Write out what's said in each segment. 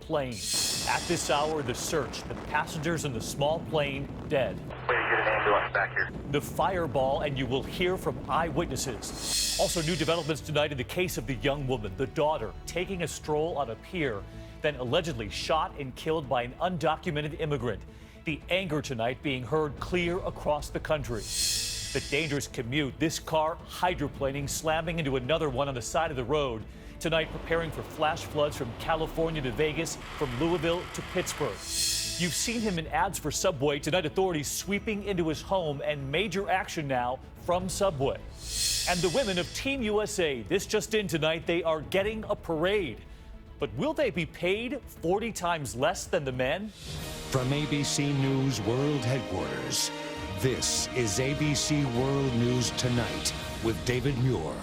plane. At this hour, the search. The passengers in the small plane dead. Way to get an ambulance back here. The fireball, and you will hear from eyewitnesses. Also, new developments tonight in the case of the young woman, the daughter, taking a stroll on a pier, then allegedly shot and killed by an undocumented immigrant. The anger tonight being heard clear across the country. The dangerous commute, this car hydroplaning, slamming into another one on the side of the road. Tonight, preparing for flash floods from California to Vegas, from Louisville to Pittsburgh. You've seen him in ads for Subway. Tonight, authorities sweeping into his home, and major action now from Subway. And the women of Team USA, this just in tonight, they are getting a parade. But will they be paid 40 times less than the men? From ABC News World Headquarters, this is ABC World News Tonight with David Muir.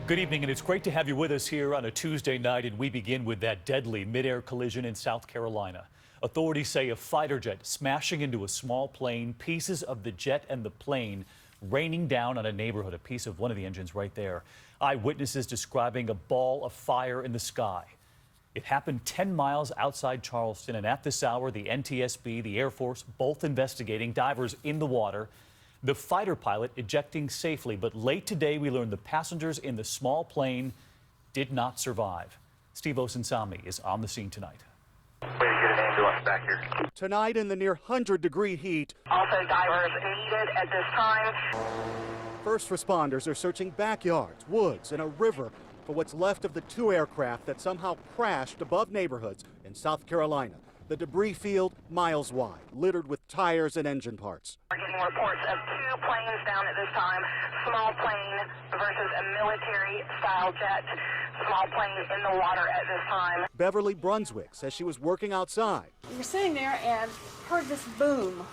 Good evening, and it's great to have you with us here on a Tuesday night, and we begin with that deadly mid-air collision in South Carolina. Authorities say a fighter jet smashing into a small plane, pieces of the jet and the plane raining down on a neighborhood, a piece of one of the engines right there. Eyewitnesses describing a ball of fire in the sky. It happened 10 miles outside Charleston, and at this hour, the NTSB, the Air Force, both investigating, divers in the water. The fighter pilot ejecting safely, but late today we learned the passengers in the small plane did not survive. Steve Osunsami is on the scene tonight. Way to get an ambulance back here. Tonight in the near 100-degree heat, Also, divers needed at this time. first responders are searching backyards, woods, and a river for what's left of the two aircraft that somehow crashed above neighborhoods in South Carolina. The debris field miles wide, littered with tires and engine parts. We're getting reports of two planes down at this time. Small plane versus a military-style jet. Small plane in the water at this time. Beverly Brunswick says she was working outside. We were sitting there and heard this boom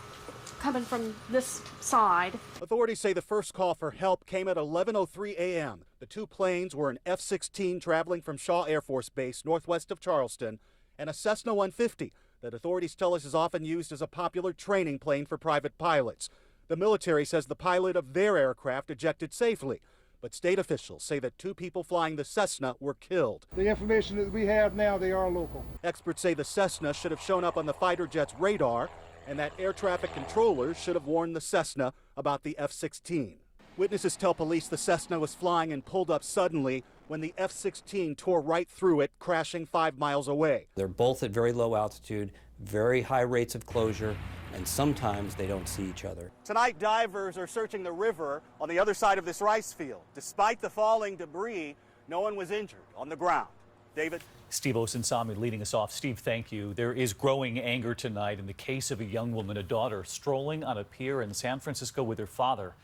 coming from this side. Authorities say the first call for help came at 11:03 a.m. The two planes were an F-16 traveling from Shaw Air Force Base northwest of Charleston and a Cessna 150 that authorities tell us is often used as a popular training plane for private pilots. The military says the pilot of their aircraft ejected safely, but state officials say that two people flying the Cessna were killed. The information that we have now, they are local. Experts say the Cessna should have shown up on the fighter jet's radar and that air traffic controllers should have warned the Cessna about the F-16. Witnesses tell police the Cessna was flying and pulled up suddenly when the F-16 tore right through it, crashing 5 miles away. They're both at very low altitude, very high rates of closure, and sometimes they don't see each other. Tonight, divers are searching the river on the other side of this rice field. Despite the falling debris, no one was injured on the ground. David? Steve Osunsami leading us off. Steve, thank you. There is growing anger tonight in the case of a young woman, a daughter, strolling on a pier in San Francisco with her father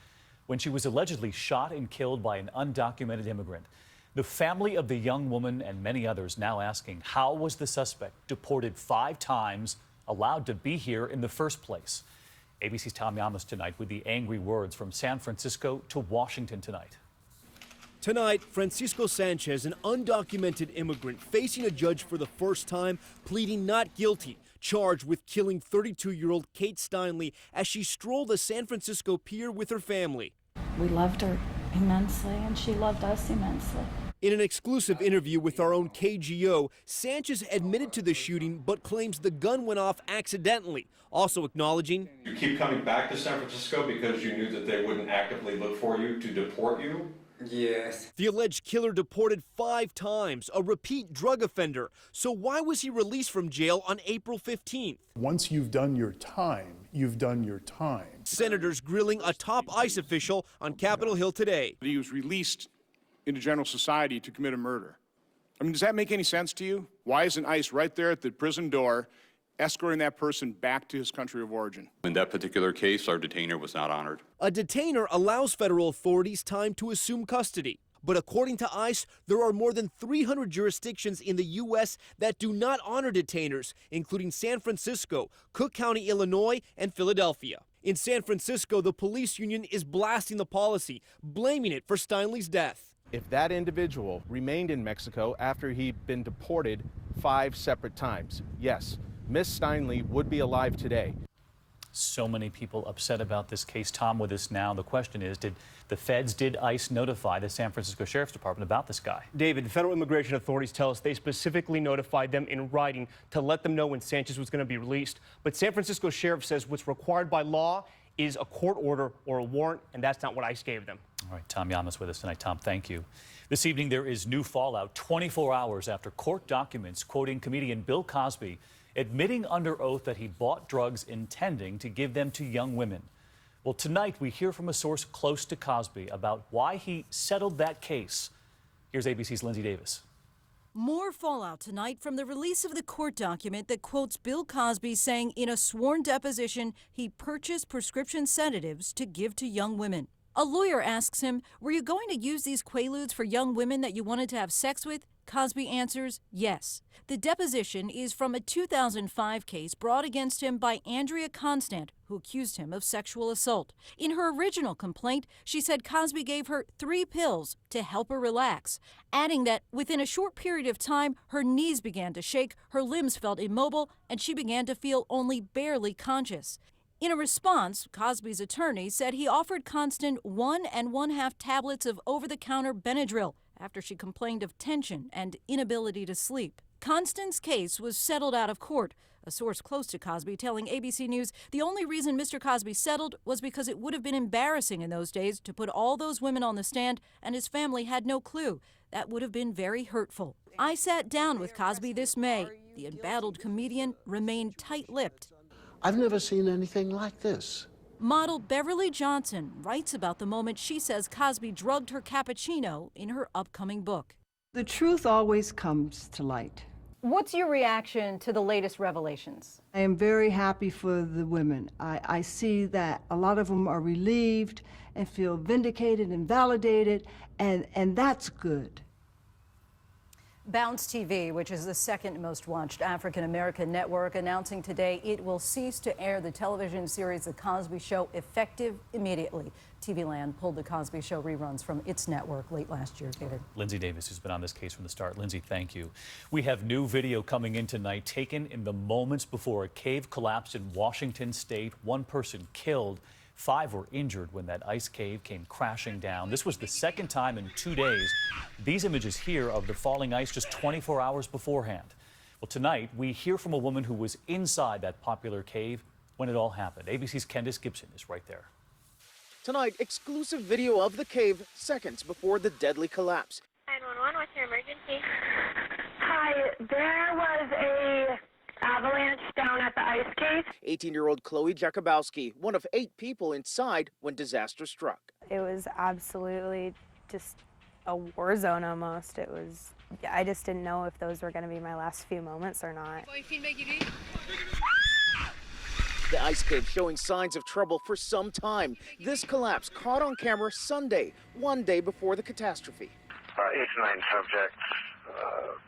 when she was allegedly shot and killed by an undocumented immigrant. The family of the young woman and many others now asking, how was the suspect, deported 5 times, allowed to be here in the first place? ABC's Tom Yamas tonight with the angry words from San Francisco to Washington tonight. Tonight, Francisco Sanchez, an undocumented immigrant facing a judge for the first time, pleading not guilty, charged with killing 32-year-old Kate Steinle as she strolled the San Francisco pier with her family. We loved her immensely, and she loved us immensely. In an exclusive interview with our own KGO, Sanchez admitted to the shooting but claims the gun went off accidentally, also acknowledging, "You keep coming back to San Francisco because you knew that they wouldn't actively look for you to deport you?" Yes. The alleged killer deported 5 times, a repeat drug offender. So why was he released from jail on April 15th? Once you've done your time, you've done your time. Senators grilling a top ICE official on Capitol Hill today. He was released into general society to commit a murder. I mean, does that make any sense to you? Why isn't ICE right there at the prison door escorting that person back to his country of origin? In that particular case, our detainer was not honored. A detainer allows federal authorities time to assume custody. But according to ICE, there are more than 300 jurisdictions in the U.S. that do not honor detainers, including San Francisco, Cook County, Illinois, and Philadelphia. In San Francisco, the police union is blasting the policy, blaming it for Steinle's death. If that individual remained in Mexico after he'd been deported 5 separate times, yes, Miss Steinle would be alive today. So many people upset about this case. Tom with us now. The question is, did ICE notify the San Francisco Sheriff's Department about this guy? David, federal immigration authorities tell us they specifically notified them in writing to let them know when Sanchez was going to be released. But San Francisco Sheriff says what's required by law is a court order or a warrant, and that's not what ICE gave them. All right, Tom Yamas with us tonight. Tom, thank you. This evening, there is new fallout 24 hours after court documents quoting comedian Bill Cosby admitting under oath that he bought drugs intending to give them to young women. Well, tonight we hear from a source close to Cosby about why he settled that case. Here's ABC's Lindsay Davis. More fallout tonight from the release of the court document that quotes Bill Cosby saying in a sworn deposition he purchased prescription sedatives to give to young women. A lawyer asks him, "Were you going to use these Quaaludes for young women that you wanted to have sex with?" Cosby answers, yes. The deposition is from a 2005 case brought against him by Andrea Constant, who accused him of sexual assault. In her original complaint, she said Cosby gave her 3 pills to help her relax, adding that within a short period of time, her knees began to shake, her limbs felt immobile, and she began to feel only barely conscious. In a response, Cosby's attorney said he offered Constant 1 1/2 tablets of over-the-counter Benadryl after she complained of tension and inability to sleep. Constant's case was settled out of court. A source close to Cosby telling ABC News the only reason Mr. Cosby settled was because it would have been embarrassing in those days to put all those women on the stand, and his family had no clue. That would have been very hurtful. I sat down with Cosby this May. The embattled comedian remained tight-lipped. I've never seen anything like this. Model Beverly Johnson writes about the moment she says Cosby drugged her cappuccino in her upcoming book. The truth always comes to light. What's your reaction to the latest revelations? I am very happy for the women. I see that a lot of them are relieved and feel vindicated and validated, and that's good. Bounce TV, which is the second most watched African-American network, announcing today it will cease to air the television series The Cosby Show effective immediately. TV Land pulled The Cosby Show reruns from its network late last year, David. Lindsay Davis, who's been on this case from the start. Lindsay, thank you. We have new video coming in tonight taken in the moments before a cave collapsed in Washington State. 1 person killed. 5 were injured when that ice cave came crashing down. This was the second time in 2 days. These images here of the falling ice just 24 hours beforehand. Well, tonight we hear from a woman who was inside that popular cave when it all happened. ABC's Candace Gibson is right there. Tonight, exclusive video of the cave seconds before the deadly collapse. 911, what's your emergency? Hi, there was a avalanche down at the ice cave. 18-year-old Chloe Jakubowski, one of 8 people inside when disaster struck. It was absolutely just a war zone almost. I just didn't know if those were going to be my last few moments or not. The ice cave showing signs of trouble for some time. This collapse caught on camera Sunday, 1 day before the catastrophe. 8 to 9 subjects,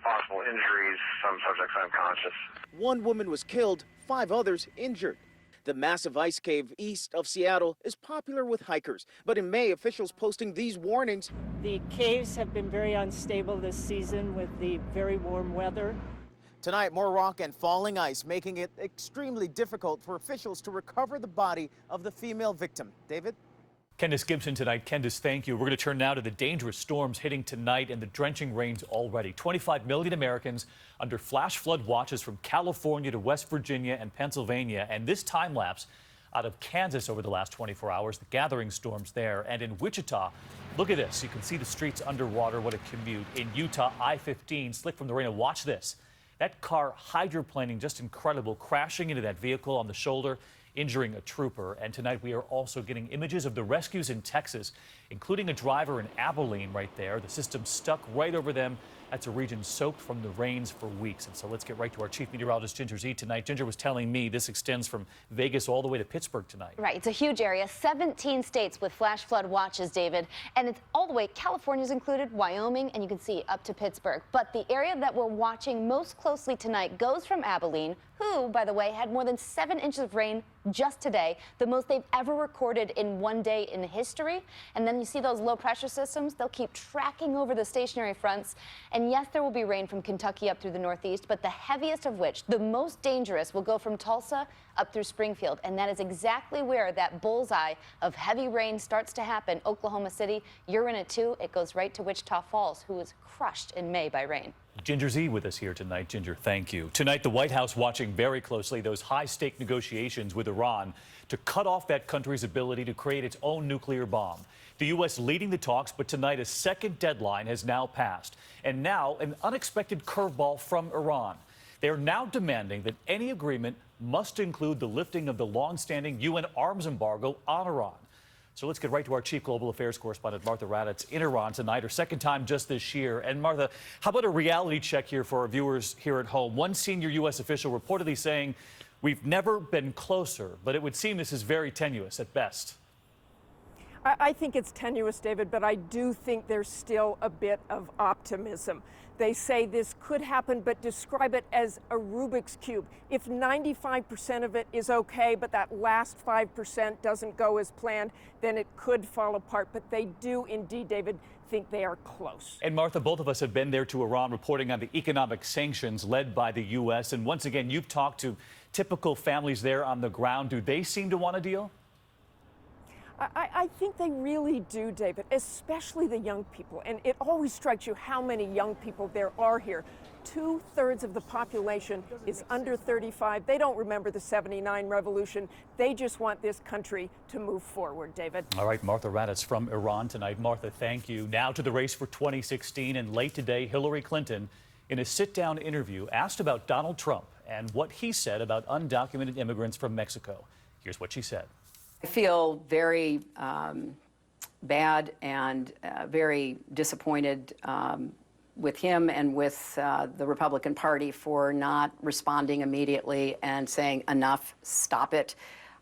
possible injuries, some subjects unconscious. 1 woman was killed, 5 others injured. The massive ice cave east of Seattle is popular with hikers, but in May, officials posting these warnings. The caves have been very unstable this season with the very warm weather. Tonight, more rock and falling ice, making it extremely difficult for officials to recover the body of the female victim. David? Candace Gibson tonight. Candace, thank you. We're going to turn now to the dangerous storms hitting tonight and the drenching rains already. 25 million Americans under flash flood watches from California to West Virginia and Pennsylvania. And this time lapse out of Kansas over the last 24 hours, the gathering storms there. And in Wichita, look at this. You can see the streets underwater. What a commute. In Utah, I-15 slick from the rain. And watch this. That car hydroplaning, just incredible, crashing into that vehicle on the shoulder, injuring a trooper. And tonight we are also getting images of the rescues in Texas, including a driver in Abilene right there. The system stuck right over them. That's a region soaked from the rains for weeks. And so let's get right to our chief meteorologist, Ginger Z, tonight. Ginger was telling me this extends from Vegas all the way to Pittsburgh tonight. Right. It's a huge area. 17 states with flash flood watches, David. And it's all the way, California's included, Wyoming, and you can see up to Pittsburgh. But the area that we're watching most closely tonight goes from Abilene, who, by the way, had more than 7 inches of rain just today, the most they've ever recorded in 1 day in history. And then you see those low pressure systems, they'll keep tracking over the stationary fronts. And yes, there will be rain from Kentucky up through the Northeast, but the heaviest of which, the most dangerous, will go from Tulsa up through Springfield. And that is exactly where that bullseye of heavy rain starts to happen. Oklahoma City, you're in it too. It goes right to Wichita Falls, who was crushed in May by rain. Ginger Z with us here tonight. Ginger, thank you. Tonight, the White House watching very closely those high-stake negotiations with Iran to cut off that country's ability to create its own nuclear bomb. The U.S. leading the talks, but tonight a second deadline has now passed. And now an unexpected curveball from Iran. They are now demanding that any agreement must include the lifting of the long-standing UN arms embargo on Iran. So let's get right to our chief global affairs correspondent, Martha Raddatz, in Iran tonight, her second time just this year. And Martha, how about a reality check here for our viewers here at home? One senior U.S. official reportedly saying, "We've never been closer," but it would seem this is very tenuous at best. I think it's tenuous, David, but I do think there's still a bit of optimism. They say this could happen, but describe it as a Rubik's Cube. If 95% of it is okay, but that last 5% doesn't go as planned, then it could fall apart. But they do indeed, David, think they are close. And Martha, both of us have been there to Iran reporting on the economic sanctions led by the U.S. And once again, you've talked to typical families there on the ground. Do they seem to want a deal? I think they really do, David, especially the young people. And it always strikes you how many young people there are here. 2/3 of the population is under 35. They don't remember the '79 revolution. They just want this country to move forward, David. All right, Martha Raddatz from Iran tonight. Martha, thank you. Now to the race for 2016. And late today, Hillary Clinton, in a sit-down interview, asked about Donald Trump and what he said about undocumented immigrants from Mexico. Here's what she said. I feel very bad and very disappointed with him and with the Republican Party for not responding immediately and saying enough, stop it.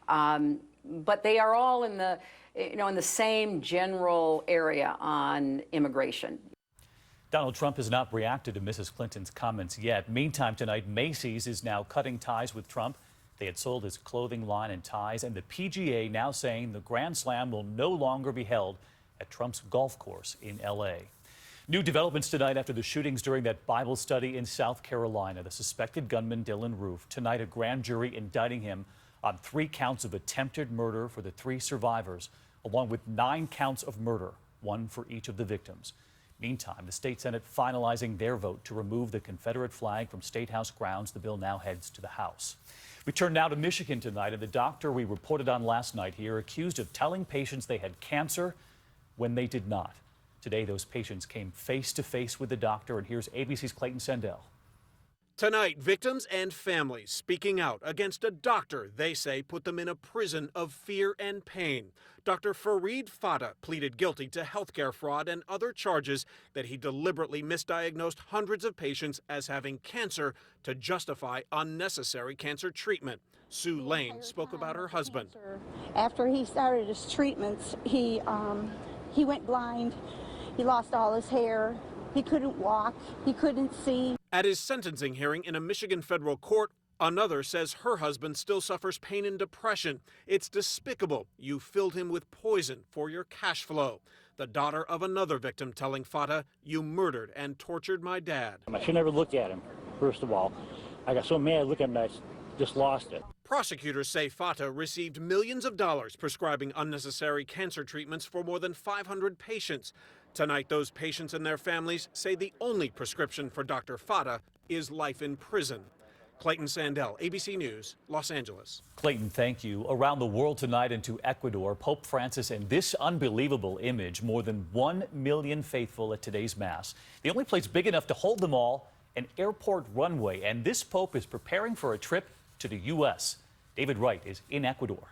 But they are all in the, in the same general area on immigration. Donald Trump has not reacted to Mrs. Clinton's comments yet. Meantime, tonight, Macy's is now cutting ties with Trump. They had sold his clothing line and ties, and the PGA now saying the Grand Slam will no longer be held at Trump's golf course in L.A. New developments tonight after the shootings during that Bible study in South Carolina. The suspected gunman, Dylan Roof. Tonight, a grand jury indicting him on 3 counts of attempted murder for the 3 survivors, along with 9 counts of murder, 1 for each of the victims. Meantime, the state Senate finalizing their vote to remove the Confederate flag from State House grounds. The bill now heads to the House. We turn now to Michigan tonight, and the doctor we reported on last night here accused of telling patients they had cancer when they did not. Today, those patients came face to face with the doctor, and here's ABC's Clayton Sandell. Tonight, victims and families speaking out against a doctor they say put them in a prison of fear and pain. Dr. Fareed Fata pleaded guilty to healthcare fraud and other charges that he deliberately misdiagnosed hundreds of patients as having cancer to justify unnecessary cancer treatment. Sue Lane spoke about her husband. After he started his treatments, he went blind. He lost all his hair. He couldn't walk. He couldn't see. At his sentencing hearing in a Michigan federal court, another says her husband still suffers pain and depression. It's despicable. You filled him with poison for your cash flow. The daughter of another victim telling Fata, "You murdered and tortured my dad." I should never look at him, first of all. I got so mad looking at him, I just lost it. Prosecutors say Fata received millions of dollars prescribing unnecessary cancer treatments for more than 500 patients. Tonight, those patients and their families say the only prescription for Dr. Fata is life in prison. Clayton Sandell, ABC News, Los Angeles. Clayton, thank you. Around the world tonight into Ecuador, Pope Francis and this unbelievable image, more than 1 million faithful at today's Mass. The only place big enough to hold them all, an airport runway. And this Pope is preparing for a trip to the U.S. David Wright is in Ecuador.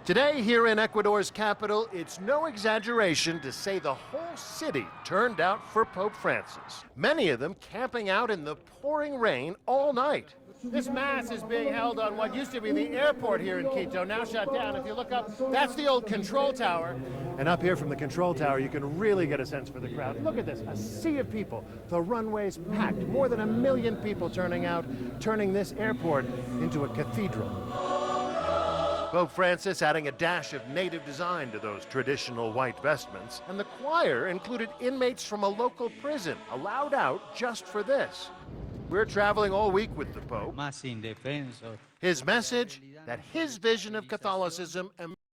Today here in Ecuador's capital, it's no exaggeration to say the whole city turned out for Pope Francis. Many of them camping out in the pouring rain all night. This Mass is being held on what used to be the airport here in Quito, now shut down. If you look up, that's the old control tower. And up here from the control tower, you can really get a sense for the crowd. Look at this, a sea of people. The runway's packed. More than 1 million people turning out, turning this airport into a cathedral. Pope Francis adding a dash of native design to those traditional white vestments, and the choir included inmates from a local prison allowed out just for this. We're traveling all week with the Pope. His message, that his vision of Catholicism